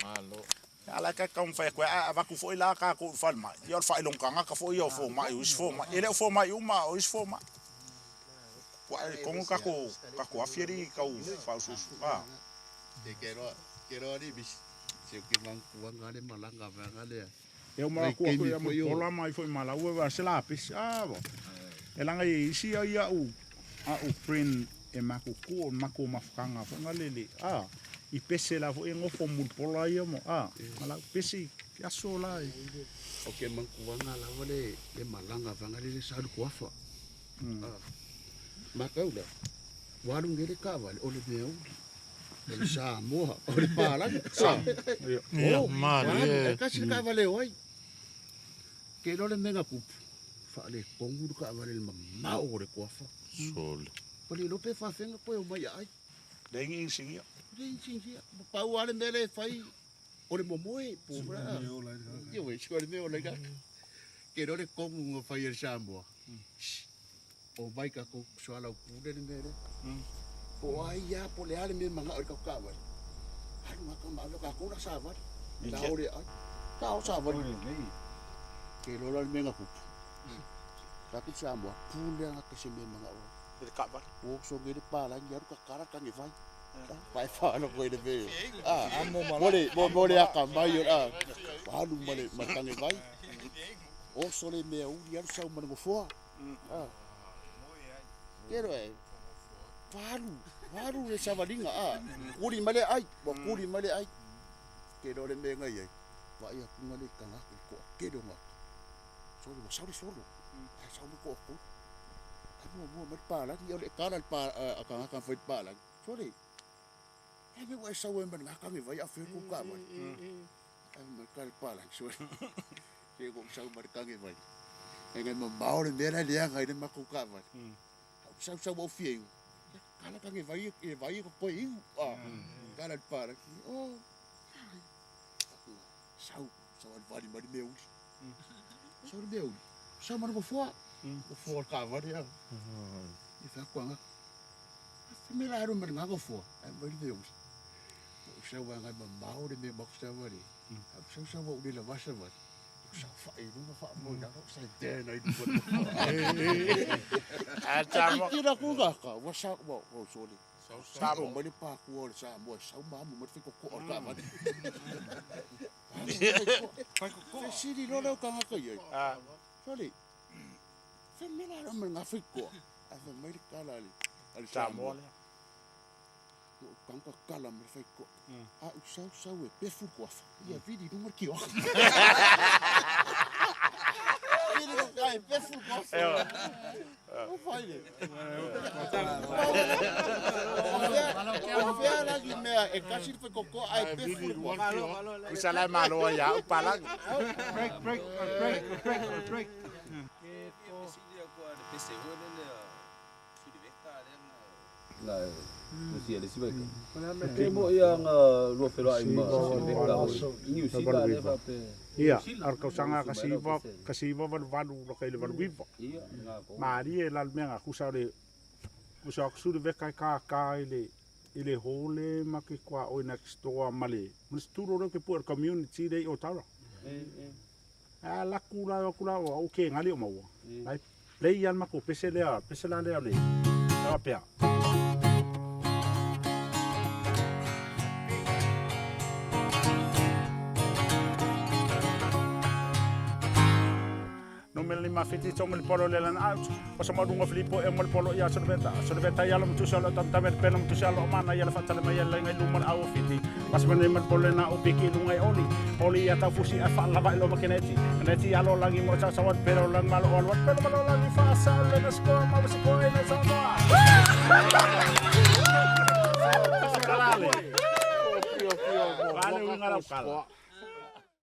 Malo. Ala ka kong fa ko ava ku foi la ka ku fa ma. Yo fa long kanga ka foi yo fo ma us fo ma. Ele fo ma uma o is fo ma. Kwa kongo ka ko afieri ka u fa su. Kero ni bis. Se que van ngale malanga va ngale. Eu ma ko ya mo pola mai foi mala u va se la pis. Bo. Elanga isi ia u friend e ma ko ma fanga fo ngale I pese la vo ngo fo mul pola ia mo mala pese ya sola o ke mankuanga la vole e malanga vanga le sa du kwafa ma kaula walu ngere ka vale o le meu o Samoa o le pala ka si ka vale oi ke no le menga pup fa le kongu ka vale le ma o le kwafa Sol. poli lo pe fa fenga po o mai ai dengi singia Rincingia, pau ale mele fai o le momoe pura. Io vuoi scuole meo lega. Che non è come fai il Samoa. O vai ka ko soala pure le mele. Po ai ya po le ale me manga o ka kawa. Ai ma ka ma ka ko la sava. La ore ai. Ka o sava. Che lo la menga ku. Ka ku Samoa pule nga ka se me manga o. de ka ba O so gele pala ngar ka kara ka ngi vai. Vai fa no ko de be. Mole aka mai Palu male matange vai. O sole me u ya sa mo fo. Kero Palu le savalinga Kuri male ai, kuri male ai. Kero le me ngai ai. Va ia ku male kanga ko kero ma. Solo mo solo. Ai sa mo ko. Mo pala ni ole kara pa aka foi pala. Sole. Ebe wa sa wen ban ka ngi vai afi ku ka mai. Ai kal pala so. Ke ko sa mar ka ngi vai. Ngai mo baure mera dia ngai ma ku ka mai. Sa bo fie. Kala ka ngi vai ko po iu. Kala pala. Oh. Sa vai mari meu. Sa meu. Sa mar bo fo. Bo fo ka vai ya. Ifa kwanga. Mera ro mar nga fo. Ai mari meu. Sa wa ngai mau de me box sa wa ri. Sa wa de la vasa wa. Sa fa no fa mo da sa de na I du. chamo Kira ku ga ka wa sa wa so li. Sa ro mo ni pa ku sa mo sa ma mo fi ko ka ma. Fa si di lo ka ka ye. So li. Fa me la ro nga fi ko. Fa me ri ka la li. Al chamo Kangka kala me fai ko. Usau e pefu ko fa. Ia vidi no marquio. Vidi no kai pefu ko fa. O fai le. O vea la que me e casi foi coco ai pefu ko. usala malo ya pala break. Musia le sibai. Ke mo yang lo felo ai ma New Zealand fa pe. ia ar ka sanga kasiva valu lo kai le valu viva mari e la menga kusare usa kusure veka ka ile hole ma ke kwa o next door male musturo ro ke por community dei o tara la kula o ke ngali o mo lai play yan ma ko pesela le apea mele ma fiti tong le polo le lan out o sa madunga filipo e mo polo ya sorbeta ya lo tu solo tanta ver pelo tu solo mana ya la fatale ma ya la ngai lumon au fiti pas mene mo polo na o piki lungai oli ya ta fusi a fa la ba lo makineti neti ya lo lagi mo sa sawat pero lang malo on wat pero malo lagi fa sa le na sko ma sa ko e na sa ma Vale, un